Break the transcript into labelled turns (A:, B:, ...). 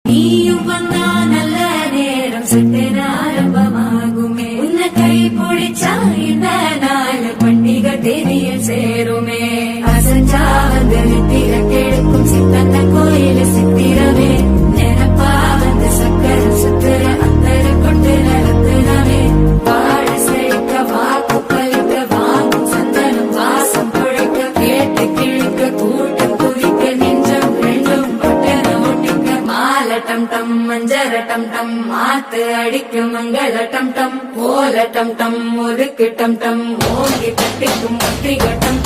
A: நீயும் வந்தா நல்ல நேரம் சட்டென ஆரம்பமாகுமே உன்னை கை பிடிச்சா இந்த நாள் பண்டிகை தேதியில் சேருமே அசஞ்சா வந்து நித்திர கெடுக்கும் சித்தன்ன கோயில சித்திரமே நினப்பா வந்து சக்கர சுத்துற அத்தர கொண்டு நடத்துனவே வாழ செழிக்க வாக்கு பலிக்க வாங்கும் சந்தனம் வாசம் புழைக்க கேட்டு கிழிக்க கூட்டம் குதிக்க நெஞ்சம் ரெண்டும் பட்டன ஒட்டிக்க மால டம் டம் மஞ்சர டம் டம் மாத்து அடிக்கும் மங்கள டம் டம் ஓல டம் டம் ஒதுக்கு டம் டம் ஓங்கி தட்டிக்கும் ஒத்திக டம்